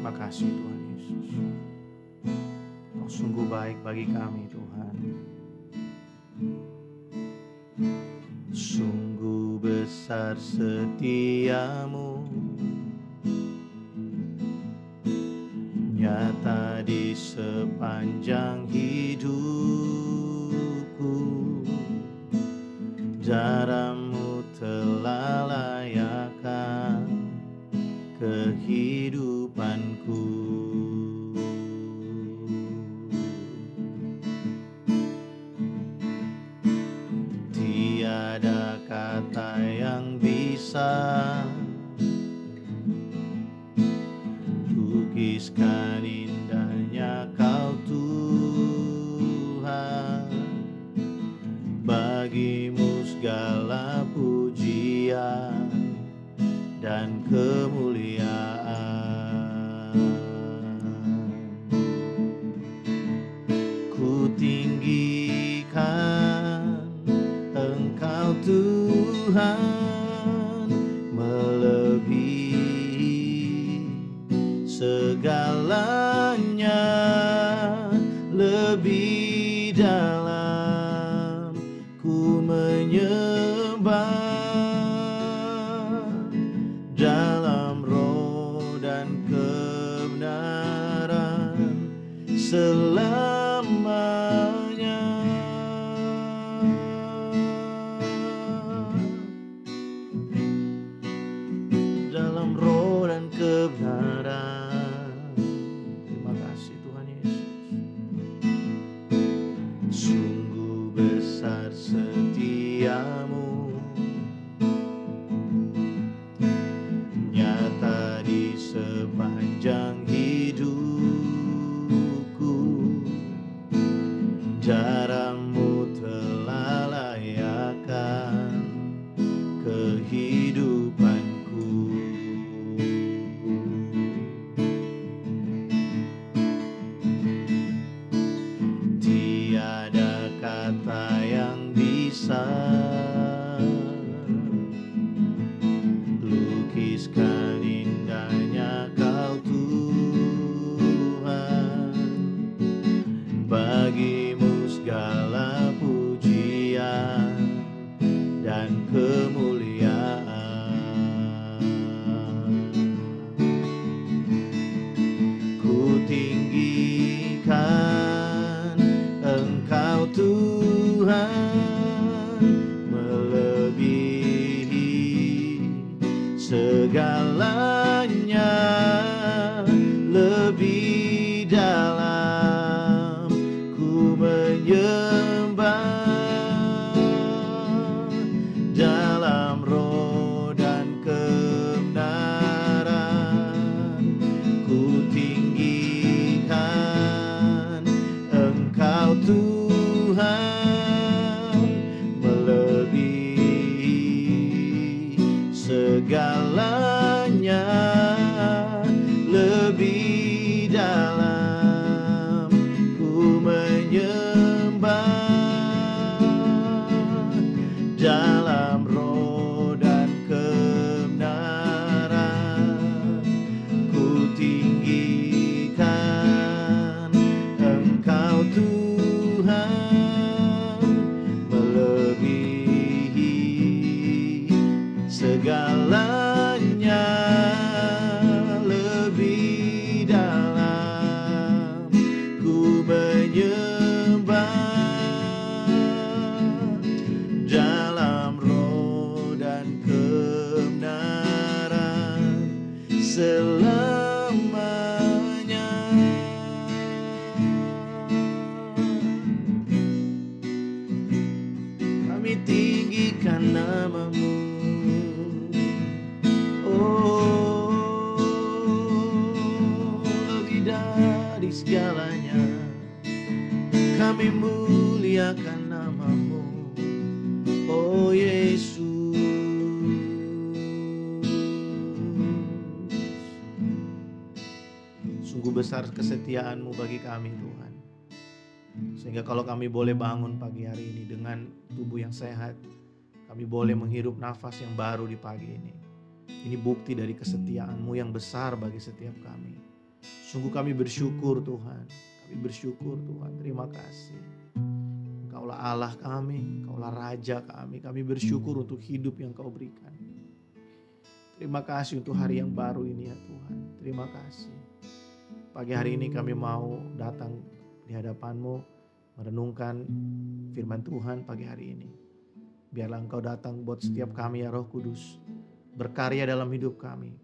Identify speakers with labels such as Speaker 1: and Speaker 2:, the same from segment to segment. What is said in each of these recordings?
Speaker 1: Makasih Tuhan Yesus. Kau sungguh baik bagi kami Tuhan. Sungguh besar setiamu, nyata di sepanjang hidupku. Darahmu telah layakkan kehidupanku. Tiada kata yang bisa lukiskan indahnya Kau Tuhan. Bagimu segala pujian dan kemuliaan. Ku tinggikan Engkau Tuhan, melebihi segalanya, lebih dalam ku menyembah dalam roh dan kebenaran selamanya. Dalam roh dan kebenaran. Terima kasih Tuhan Yesus. Sungguh besar setiamu, nyata di sepanjang hidupku. Darahmu telah layakkan kehidupanku. Tiada kata yang bisa lukiskan indahnya Kau Tuhan. Bagimu segala pujian dan kemuliaan. Ku tinggikan Engkau Tuhan, melebihi segalanya, lebih dalam ku menyembah dalam roh dan kebenaran. Ku tinggikan Engkau Tuhan, melebihi segalanya, lebih dalam ku menyembah dalam roh dan kebenaran. Ku tinggikan Engkau Tuhan, melebihi segalanya, lebih dalam ku menyembah dalam roh dan kebenaran selamanya. Kami tinggikan nama-Mu, oh, lebih dari segalanya. Kami muliakan nama-Mu, oh Yesus. Sungguh besar kesetiaan-Mu bagi kami Tuhan. Sehingga kalau kami boleh bangun pagi hari ini dengan tubuh yang sehat, kami boleh menghirup nafas yang baru di pagi ini. Ini bukti dari kesetiaan-Mu yang besar bagi setiap kami. Sungguh kami bersyukur Tuhan. Kami bersyukur Tuhan. Terima kasih. Engkaulah Allah kami, Engkaulah Raja kami. Kami bersyukur untuk hidup yang Kau berikan. Terima kasih untuk hari yang baru ini ya Tuhan. Terima kasih. Pagi hari ini kami mau datang di hadapan-Mu, merenungkan firman Tuhan pagi hari ini. Biarlah Engkau datang buat setiap kami ya Roh Kudus. Berkarya dalam hidup kami.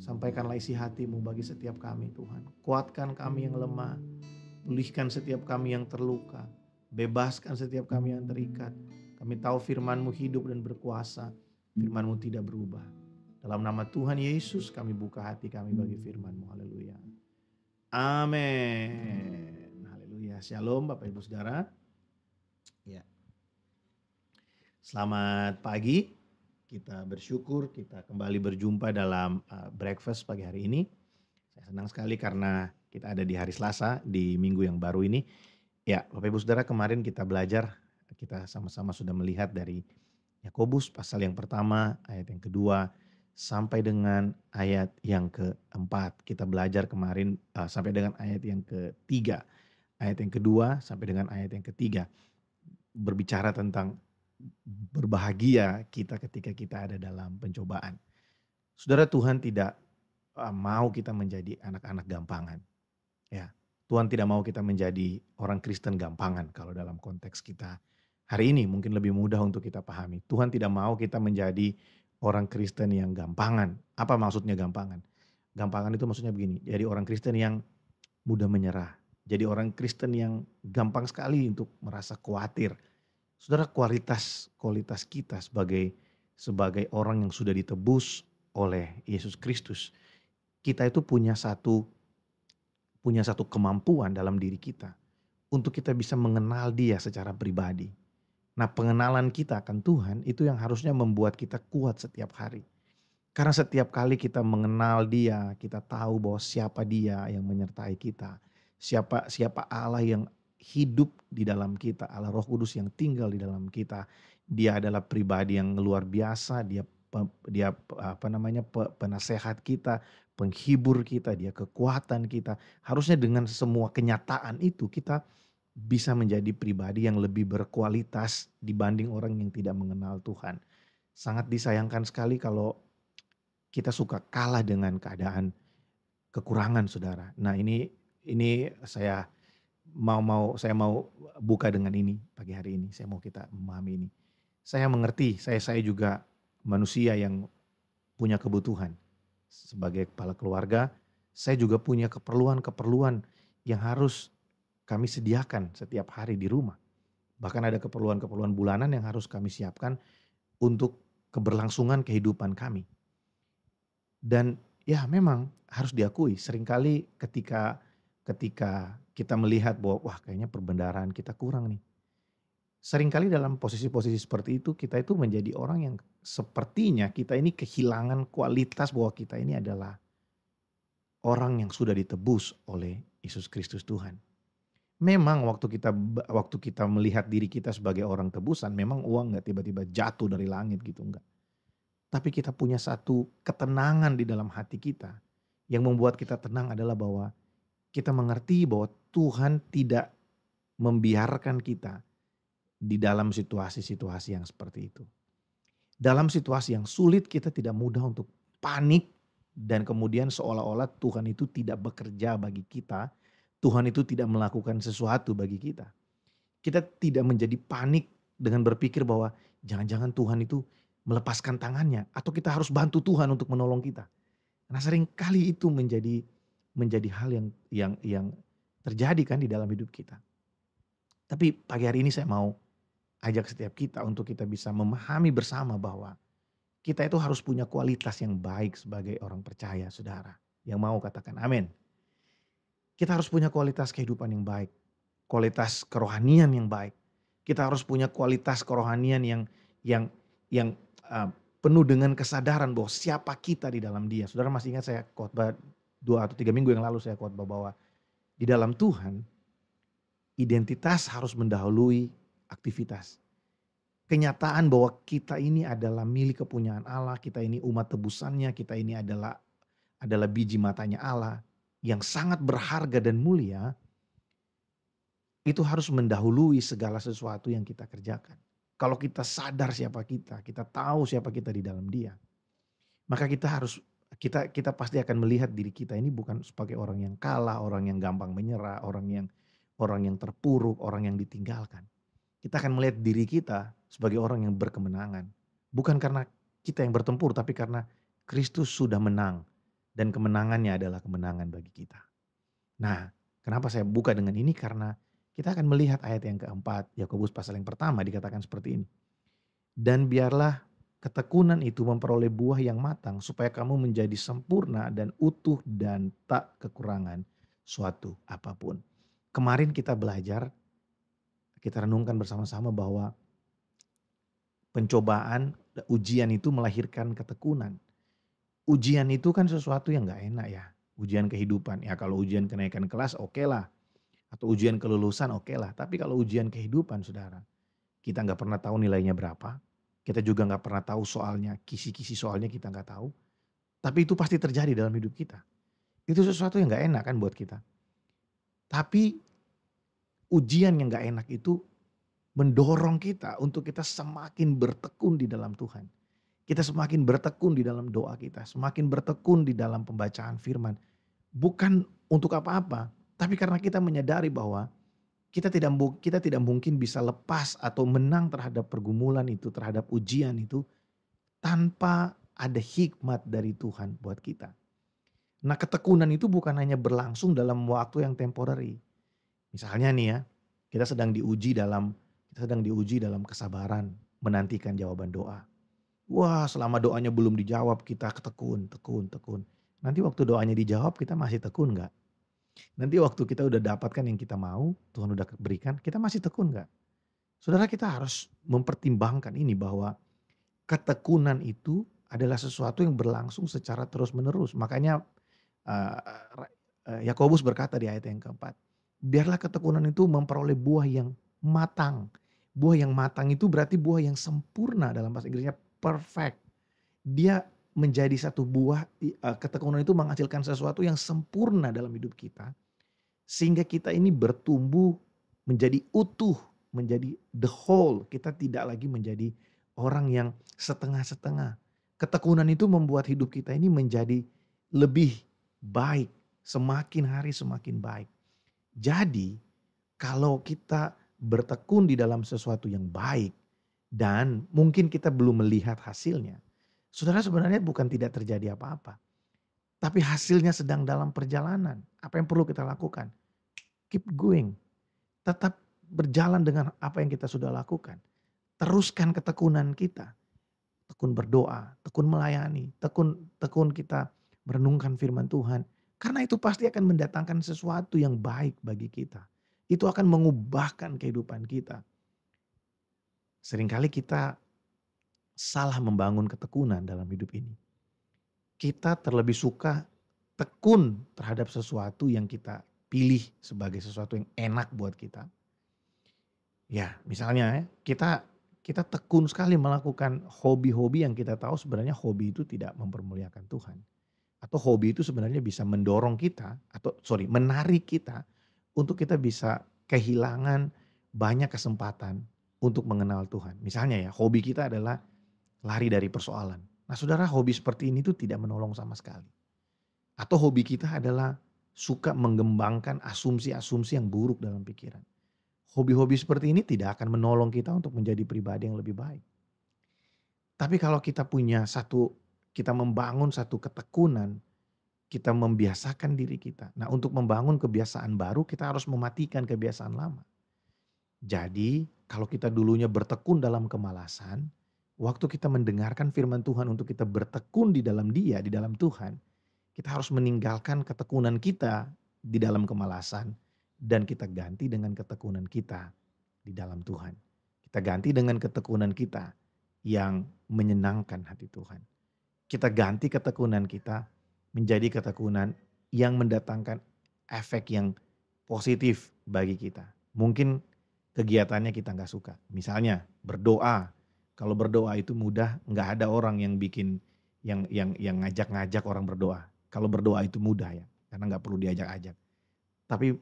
Speaker 1: Sampaikanlah isi hati-Mu bagi setiap kami Tuhan. Kuatkan kami yang lemah. Pulihkan setiap kami yang terluka. Bebaskan setiap kami yang terikat. Kami tahu firman-Mu hidup dan berkuasa. Firman-Mu tidak berubah. Dalam nama Tuhan Yesus kami buka hati kami bagi firman-Mu. Haleluya. Amin. Haleluya. Shalom Bapak Ibu Saudara. Ya. Selamat pagi. Kita bersyukur kita kembali berjumpa dalam breakfast pagi hari ini. Saya senang sekali karena kita ada di hari Selasa di minggu yang baru ini. Ya, Bapak Ibu Saudara, kemarin kita belajar, kita sama-sama sudah melihat dari Yakobus pasal yang pertama, ayat yang kedua sampai dengan ayat yang keempat. Kita belajar kemarin sampai dengan ayat yang ketiga. Ayat yang kedua sampai dengan ayat yang ketiga berbicara tentang berbahagia kita ketika kita ada dalam pencobaan. Saudara, Tuhan tidak mau kita menjadi anak-anak gampangan. Ya, Tuhan tidak mau kita menjadi orang Kristen gampangan kalau dalam konteks kita hari ini mungkin lebih mudah untuk kita pahami. Tuhan tidak mau kita menjadi orang Kristen yang gampangan. Apa maksudnya gampangan? Gampangan itu maksudnya begini, jadi orang Kristen yang mudah menyerah. Jadi orang Kristen yang gampang sekali untuk merasa khawatir. Saudara, kualitas kita sebagai orang yang sudah ditebus oleh Yesus Kristus, kita itu punya satu kemampuan dalam diri kita untuk kita bisa mengenal Dia secara pribadi. Nah, pengenalan kita akan Tuhan itu yang harusnya membuat kita kuat setiap hari. Karena setiap kali kita mengenal Dia, kita tahu bahwa siapa Dia yang menyertai kita, siapa Allah yang hidup di dalam kita, Allah Roh Kudus yang tinggal di dalam kita. Dia adalah pribadi yang luar biasa, dia penasehat kita, penghibur kita, dia kekuatan kita. Harusnya dengan semua kenyataan itu kita bisa menjadi pribadi yang lebih berkualitas dibanding orang yang tidak mengenal Tuhan. Sangat disayangkan sekali kalau kita suka kalah dengan keadaan kekurangan, Saudara. Nah, ini saya mau buka dengan ini pagi hari ini. Saya mau kita memahami ini. Saya mengerti, saya juga manusia yang punya kebutuhan. Sebagai kepala keluarga, saya juga punya keperluan yang harus kami sediakan setiap hari di rumah. Bahkan ada keperluan bulanan yang harus kami siapkan untuk keberlangsungan kehidupan kami. Dan ya memang harus diakui, seringkali ketika kita melihat bahwa wah kayaknya perbendaharaan kita kurang nih. Seringkali dalam posisi-posisi seperti itu kita itu menjadi orang yang sepertinya kita ini kehilangan kualitas bahwa kita ini adalah orang yang sudah ditebus oleh Yesus Kristus Tuhan. Memang waktu kita melihat diri kita sebagai orang tebusan, memang uang gak tiba-tiba jatuh dari langit gitu, enggak. Tapi kita punya satu ketenangan di dalam hati kita. Yang membuat kita tenang adalah bahwa kita mengerti bahwa Tuhan tidak membiarkan kita di dalam situasi-situasi yang seperti itu. Dalam situasi yang sulit kita tidak mudah untuk panik dan kemudian seolah-olah Tuhan itu tidak bekerja bagi kita. Tuhan itu tidak melakukan sesuatu bagi kita. Kita tidak menjadi panik dengan berpikir bahwa jangan-jangan Tuhan itu melepaskan tangannya atau kita harus bantu Tuhan untuk menolong kita. Karena sering kali itu menjadi hal yang terjadi kan di dalam hidup kita. Tapi pagi hari ini saya mau ajak setiap kita untuk kita bisa memahami bersama bahwa kita itu harus punya kualitas yang baik sebagai orang percaya, saudara. Yang mau katakan amin. Kita harus punya kualitas kehidupan yang baik, kualitas kerohanian yang baik. Kita harus punya kualitas kerohanian yang penuh dengan kesadaran bahwa siapa kita di dalam Dia. Saudara masih ingat saya khotbah 2 atau 3 minggu yang lalu saya khotbah bahwa di dalam Tuhan identitas harus mendahului aktivitas. Kenyataan bahwa kita ini adalah milik kepunyaan Allah, kita ini umat tebusannya, kita ini adalah adalah biji matanya Allah yang sangat berharga dan mulia, itu harus mendahului segala sesuatu yang kita kerjakan. Kalau kita sadar siapa kita tahu siapa kita di dalam Dia, maka kita pasti akan melihat diri kita ini bukan sebagai orang yang kalah, orang yang gampang menyerah, orang yang terpuruk, orang yang ditinggalkan. Kita akan melihat diri kita sebagai orang yang berkemenangan. Bukan karena kita yang bertempur, tapi karena Kristus sudah menang. Dan kemenangannya adalah kemenangan bagi kita. Nah, kenapa saya buka dengan ini? Karena kita akan melihat ayat yang keempat, Yakobus pasal yang pertama dikatakan seperti ini. Dan biarlah ketekunan itu memperoleh buah yang matang, supaya kamu menjadi sempurna dan utuh dan tak kekurangan suatu apapun. Kemarin kita belajar, kita renungkan bersama-sama bahwa pencobaan, ujian itu melahirkan ketekunan. Ujian itu kan sesuatu yang gak enak ya. Ujian kehidupan, ya kalau ujian kenaikan kelas oke lah. Atau ujian kelulusan oke lah. Tapi kalau ujian kehidupan saudara, kita gak pernah tahu nilainya berapa. Kita juga gak pernah tahu soalnya, kisi-kisi soalnya kita gak tahu. Tapi itu pasti terjadi dalam hidup kita. Itu sesuatu yang gak enak kan buat kita. Tapi ujian yang gak enak itu mendorong kita untuk kita semakin bertekun di dalam Tuhan. Kita semakin bertekun di dalam doa kita, semakin bertekun di dalam pembacaan firman. Bukan untuk apa-apa, tapi karena kita menyadari bahwa kita tidak mungkin bisa lepas atau menang terhadap pergumulan itu, terhadap ujian itu, tanpa ada hikmat dari Tuhan buat kita. Nah, ketekunan itu bukan hanya berlangsung dalam waktu yang temporary. Misalnya nih ya, kita sedang diuji dalam kesabaran, menantikan jawaban doa. Wah, selama doanya belum dijawab kita tekun. Nanti waktu doanya dijawab kita masih tekun gak? Nanti waktu kita udah dapatkan yang kita mau, Tuhan udah berikan, kita masih tekun gak? Saudara, kita harus mempertimbangkan ini bahwa ketekunan itu adalah sesuatu yang berlangsung secara terus menerus. Makanya Yakobus berkata di ayat yang keempat, biarlah ketekunan itu memperoleh buah yang matang. Buah yang matang itu berarti buah yang sempurna, dalam bahasa Inggrisnya perfect. Dia menjadi satu buah, ketekunan itu menghasilkan sesuatu yang sempurna dalam hidup kita. Sehingga kita ini bertumbuh menjadi utuh, menjadi the whole. Kita tidak lagi menjadi orang yang setengah-setengah. Ketekunan itu membuat hidup kita ini menjadi lebih baik. Semakin hari semakin baik. Jadi kalau kita bertekun di dalam sesuatu yang baik, dan mungkin kita belum melihat hasilnya, saudara, sebenarnya bukan tidak terjadi apa-apa. Tapi hasilnya sedang dalam perjalanan. Apa yang perlu kita lakukan? Keep going. Tetap berjalan dengan apa yang kita sudah lakukan. Teruskan ketekunan kita. Tekun berdoa, tekun melayani, tekun kita merenungkan firman Tuhan. Karena itu pasti akan mendatangkan sesuatu yang baik bagi kita. Itu akan mengubahkan kehidupan kita. Seringkali kita salah membangun ketekunan dalam hidup ini. Kita terlebih suka tekun terhadap sesuatu yang kita pilih sebagai sesuatu yang enak buat kita. Ya, misalnya kita tekun sekali melakukan hobi-hobi yang kita tahu sebenarnya hobi itu tidak mempermuliakan Tuhan. Atau hobi itu sebenarnya bisa mendorong kita, menarik kita untuk kita bisa kehilangan banyak kesempatan untuk mengenal Tuhan. Misalnya ya, hobi kita adalah lari dari persoalan. Nah saudara, hobi seperti ini tuh tidak menolong sama sekali. Atau hobi kita adalah suka mengembangkan asumsi-asumsi yang buruk dalam pikiran. Hobi-hobi seperti ini tidak akan menolong kita untuk menjadi pribadi yang lebih baik. Tapi kalau kita membangun satu ketekunan, kita membiasakan diri kita. Nah, untuk membangun kebiasaan baru, kita harus mematikan kebiasaan lama. Jadi, kalau kita dulunya bertekun dalam kemalasan, waktu kita mendengarkan firman Tuhan untuk kita bertekun di dalam Dia, di dalam Tuhan, kita harus meninggalkan ketekunan kita di dalam kemalasan dan kita ganti dengan ketekunan kita di dalam Tuhan. Kita ganti dengan ketekunan kita yang menyenangkan hati Tuhan. Kita ganti ketekunan kita menjadi ketekunan yang mendatangkan efek yang positif bagi kita. Mungkin kegiatannya kita nggak suka. Misalnya berdoa. Kalau berdoa itu mudah, nggak ada orang yang bikin yang ngajak-ngajak orang berdoa. Kalau berdoa itu mudah ya, karena nggak perlu diajak-ajak. Tapi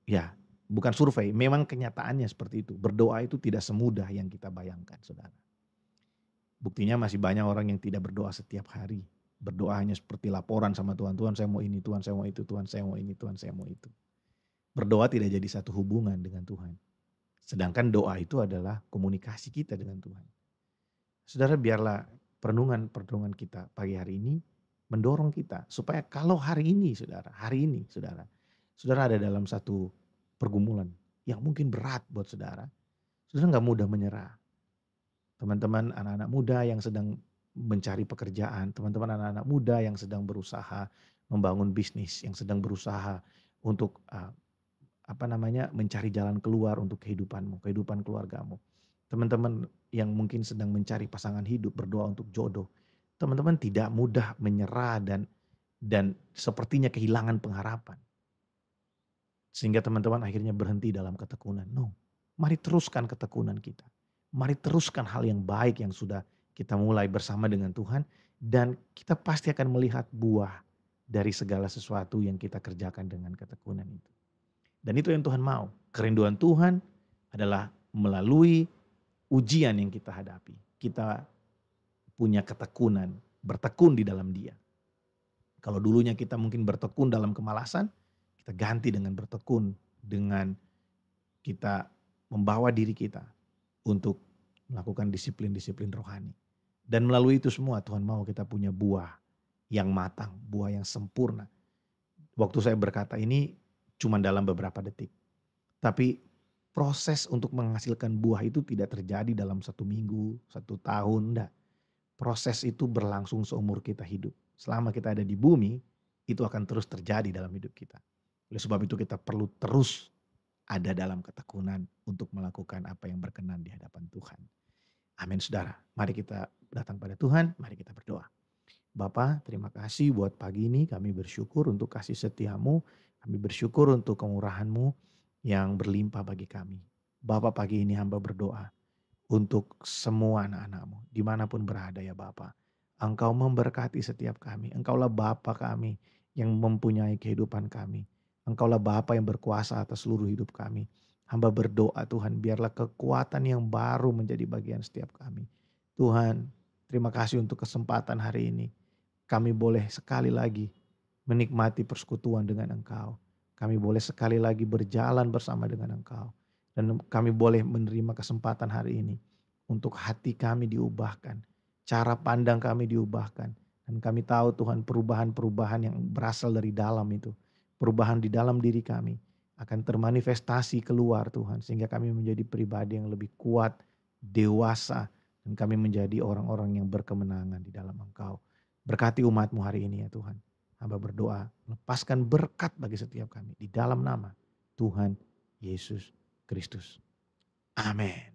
Speaker 1: ya, bukan survei, memang kenyataannya seperti itu. Berdoa itu tidak semudah yang kita bayangkan, saudara. Buktinya masih banyak orang yang tidak berdoa setiap hari. Berdoa hanya seperti laporan sama Tuhan, Tuhan saya mau ini, Tuhan saya mau itu, Tuhan saya mau ini, Tuhan saya mau itu. Berdoa tidak jadi satu hubungan dengan Tuhan. Sedangkan doa itu adalah komunikasi kita dengan Tuhan. Saudara, biarlah perenungan-perenungan kita pagi hari ini mendorong kita supaya kalau hari ini saudara, saudara ada dalam satu pergumulan yang mungkin berat buat saudara nggak mudah menyerah. Teman-teman anak-anak muda yang sedang mencari pekerjaan, teman-teman anak-anak muda yang sedang berusaha membangun bisnis, yang sedang berusaha untuk mencari jalan keluar untuk kehidupanmu, kehidupan keluargamu. Teman-teman yang mungkin sedang mencari pasangan hidup, berdoa untuk jodoh. Teman-teman tidak mudah menyerah dan sepertinya kehilangan pengharapan. Sehingga teman-teman akhirnya berhenti dalam ketekunan. No, mari teruskan ketekunan kita. Mari teruskan hal yang baik yang sudah kita mulai bersama dengan Tuhan. Dan kita pasti akan melihat buah dari segala sesuatu yang kita kerjakan dengan ketekunan itu. Dan itu yang Tuhan mau. Kerinduan Tuhan adalah melalui ujian yang kita hadapi. Kita punya ketekunan, bertekun di dalam Dia. Kalau dulunya kita mungkin bertekun dalam kemalasan, kita ganti dengan bertekun, dengan kita membawa diri kita untuk melakukan disiplin-disiplin rohani. Dan melalui itu semua Tuhan mau kita punya buah yang matang, buah yang sempurna. Waktu saya berkata ini cuma dalam beberapa detik. Tapi proses untuk menghasilkan buah itu tidak terjadi dalam 1 minggu, 1 tahun, enggak. Proses itu berlangsung seumur kita hidup. Selama kita ada di bumi, itu akan terus terjadi dalam hidup kita. Oleh sebab itu kita perlu terus ada dalam ketekunan untuk melakukan apa yang berkenan di hadapan Tuhan. Amin saudara. Mari kita datang pada Tuhan, mari kita berdoa. Bapa, terima kasih buat pagi ini. Kami bersyukur untuk kasih setiamu. Kami bersyukur untuk kemurahan-Mu yang berlimpah bagi kami. Bapa, pagi ini hamba berdoa untuk semua anak-anak-Mu dimanapun berada ya Bapa. Engkau memberkati setiap kami. Engkaulah Bapa kami yang mempunyai kehidupan kami. Engkaulah Bapa yang berkuasa atas seluruh hidup kami. Hamba berdoa Tuhan, biarlah kekuatan yang baru menjadi bagian setiap kami. Tuhan, terima kasih untuk kesempatan hari ini. Kami boleh sekali lagi menikmati persekutuan dengan Engkau. Kami boleh sekali lagi berjalan bersama dengan Engkau. Dan kami boleh menerima kesempatan hari ini untuk hati kami diubahkan. Cara pandang kami diubahkan. Dan kami tahu Tuhan perubahan-perubahan yang berasal dari dalam itu. Perubahan di dalam diri kami akan termanifestasi keluar Tuhan. Sehingga kami menjadi pribadi yang lebih kuat, dewasa. Dan kami menjadi orang-orang yang berkemenangan di dalam Engkau. Berkati umat-Mu hari ini ya Tuhan. Hamba berdoa, lepaskan berkat bagi setiap kami. Di dalam nama Tuhan Yesus Kristus. Amin.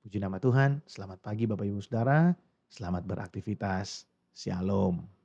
Speaker 1: Puji nama Tuhan. Selamat pagi Bapak Ibu Saudara. Selamat beraktivitas. Shalom.